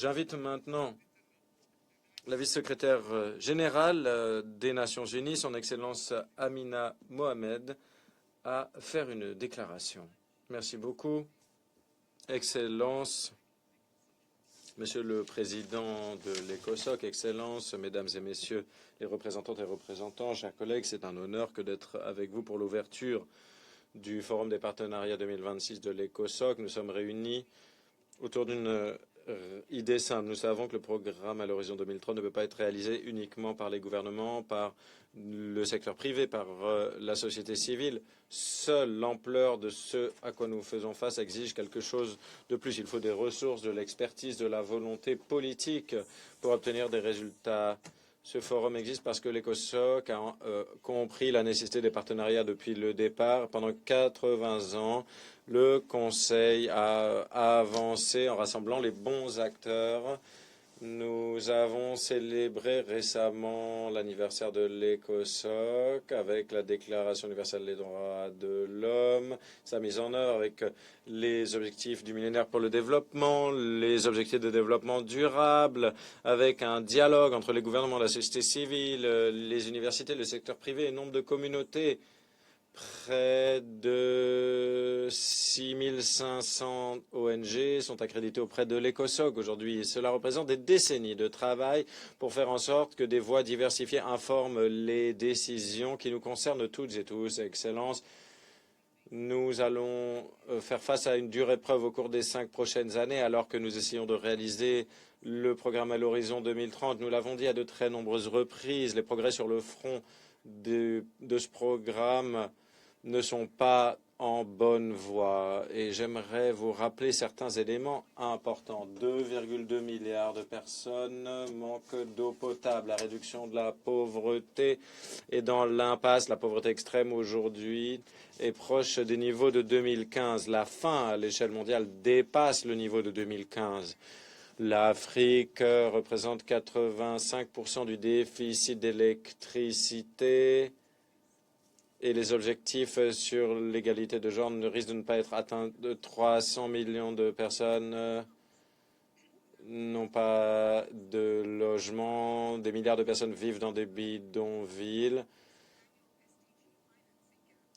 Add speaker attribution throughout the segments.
Speaker 1: J'invite maintenant la vice-secrétaire générale des Nations Unies, son Excellence Amina Mohamed, à faire une déclaration. Merci beaucoup, Excellence, Monsieur le Président de l'ECOSOC, Excellences, Mesdames et Messieurs les représentantes et représentants, chers collègues, c'est un honneur que d'être avec vous pour l'ouverture du Forum des partenariats 2026 de l'ECOSOC. Nous sommes réunis autour d'une idée simple. Nous savons que le programme à l'horizon 2030 ne peut pas être réalisé uniquement par les gouvernements, par le secteur privé, par la société civile. Seule l'ampleur de ce à quoi nous faisons face exige quelque chose de plus. Il faut des ressources, de l'expertise, de la volonté politique pour obtenir des résultats. Ce forum existe parce que l'ECOSOC a compris la nécessité des partenariats depuis le départ. Pendant 80 ans, le Conseil a avancé en rassemblant les bons acteurs. Nous avons célébré récemment l'anniversaire de l'ECOSOC avec la Déclaration universelle des droits de l'homme, sa mise en œuvre avec les objectifs du millénaire pour le développement, les objectifs de développement durable, avec un dialogue entre les gouvernements, la société civile, les universités, le secteur privé et nombre de communautés. Près de 6500 ONG sont accréditées auprès de l'ECOSOC aujourd'hui. Cela représente des décennies de travail pour faire en sorte que des voix diversifiées informent les décisions qui nous concernent toutes et tous. Excellences, nous allons faire face à une dure épreuve au cours des 5 prochaines années alors que nous essayons de réaliser le programme à l'horizon 2030. Nous l'avons dit à de très nombreuses reprises, les progrès sur le front de ce programme ne sont pas en bonne voie. Et j'aimerais vous rappeler certains éléments importants. 2,2 milliards de personnes manquent d'eau potable. La réduction de la pauvreté est dans l'impasse. La pauvreté extrême aujourd'hui est proche des niveaux de 2015. La faim à l'échelle mondiale dépasse le niveau de 2015. L'Afrique représente 85% du déficit d'électricité. Et les objectifs sur l'égalité de genre ne risquent de ne pas être atteints. De 300 millions de personnes n'ont pas de logement. Des milliards de personnes vivent dans des bidonvilles.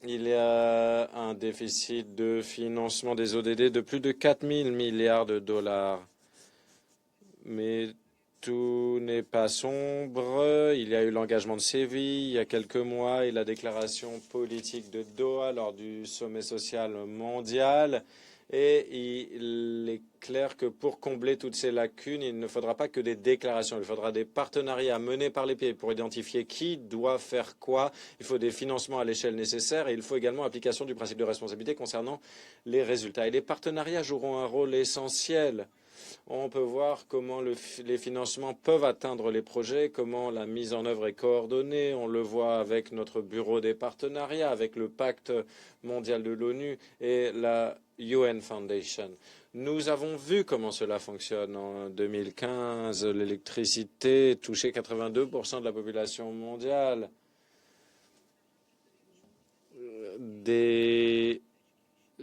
Speaker 1: Il y a un déficit de financement des ODD de plus de 4 000 milliards de dollars. Mais tout n'est pas sombre. Il y a eu l'engagement de Séville il y a quelques mois et la déclaration politique de Doha lors du sommet social mondial. Et il est clair que pour combler toutes ces lacunes, il ne faudra pas que des déclarations, il faudra des partenariats menés par les pays pour identifier qui doit faire quoi. Il faut des financements à l'échelle nécessaire et il faut également application du principe de responsabilité concernant les résultats. Et les partenariats joueront un rôle essentiel. On peut voir comment les financements peuvent atteindre les projets, comment la mise en œuvre est coordonnée. On le voit avec notre bureau des partenariats, avec le pacte mondial de l'ONU et la UN Foundation. Nous avons vu comment cela fonctionne. En 2015, l'électricité touchait 82% de la population mondiale. Des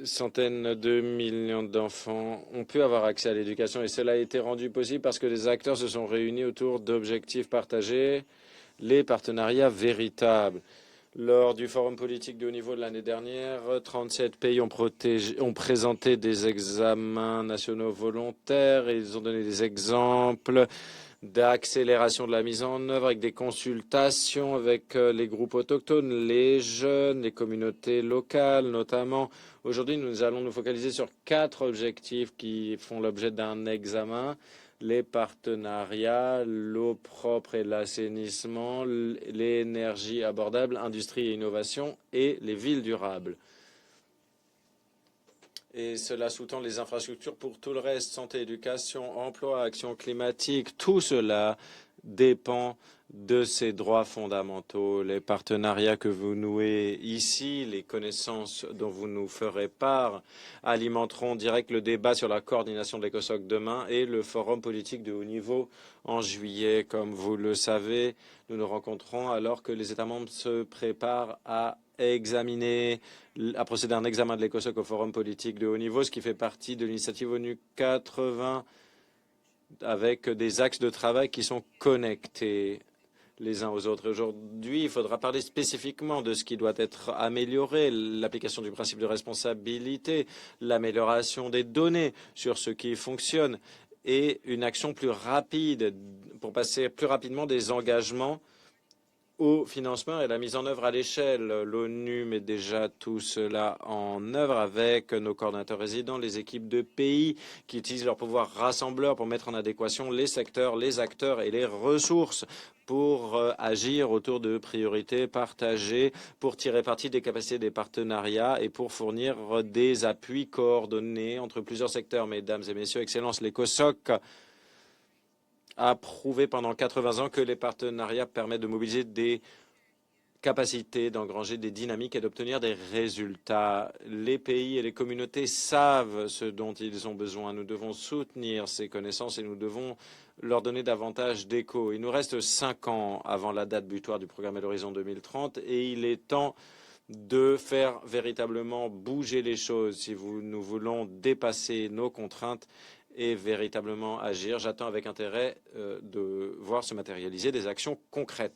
Speaker 1: centaines de millions d'enfants ont pu avoir accès à l'éducation et cela a été rendu possible parce que les acteurs se sont réunis autour d'objectifs partagés, les partenariats véritables. Lors du forum politique de haut niveau de l'année dernière, 37 pays ont présenté des examens nationaux volontaires et ils ont donné des exemples d'accélération de la mise en œuvre avec des consultations avec les groupes autochtones, les jeunes, les communautés locales notamment. Aujourd'hui, nous allons nous focaliser sur 4 objectifs qui font l'objet d'un examen. Les partenariats, l'eau propre et l'assainissement, l'énergie abordable, industrie et innovation et les villes durables. Et cela sous-tend les infrastructures pour tout le reste, santé, éducation, emploi, action climatique. Tout cela dépend de ces droits fondamentaux. Les partenariats que vous nouez ici, les connaissances dont vous nous ferez part, alimenteront direct le débat sur la coordination de l'ECOSOC demain et le forum politique de haut niveau en juillet. Comme vous le savez, nous nous rencontrons alors que les États membres se préparent à procéder à un examen de l'ECOSOC au forum politique de haut niveau, ce qui fait partie de l'initiative ONU 80 avec des axes de travail qui sont connectés les uns aux autres. Aujourd'hui, il faudra parler spécifiquement de ce qui doit être amélioré, l'application du principe de responsabilité, l'amélioration des données sur ce qui fonctionne et une action plus rapide pour passer plus rapidement des engagements au financement et à la mise en œuvre à l'échelle. L'ONU met déjà tout cela en œuvre avec nos coordonnateurs résidents, les équipes de pays qui utilisent leur pouvoir rassembleur pour mettre en adéquation les secteurs, les acteurs et les ressources pour agir autour de priorités partagées, pour tirer parti des capacités des partenariats et pour fournir des appuis coordonnés entre plusieurs secteurs. Mesdames et messieurs, Excellences, l'ECOSOC a prouvé pendant 80 ans que les partenariats permettent de mobiliser des capacités, d'engranger des dynamiques et d'obtenir des résultats. Les pays et les communautés savent ce dont ils ont besoin. Nous devons soutenir ces connaissances et nous devons leur donner davantage d'écho. Il nous reste 5 ans avant la date butoir du programme à l'horizon 2030 et il est temps de faire véritablement bouger les choses si nous voulons dépasser nos contraintes et véritablement agir. J'attends avec intérêt de voir se matérialiser des actions concrètes.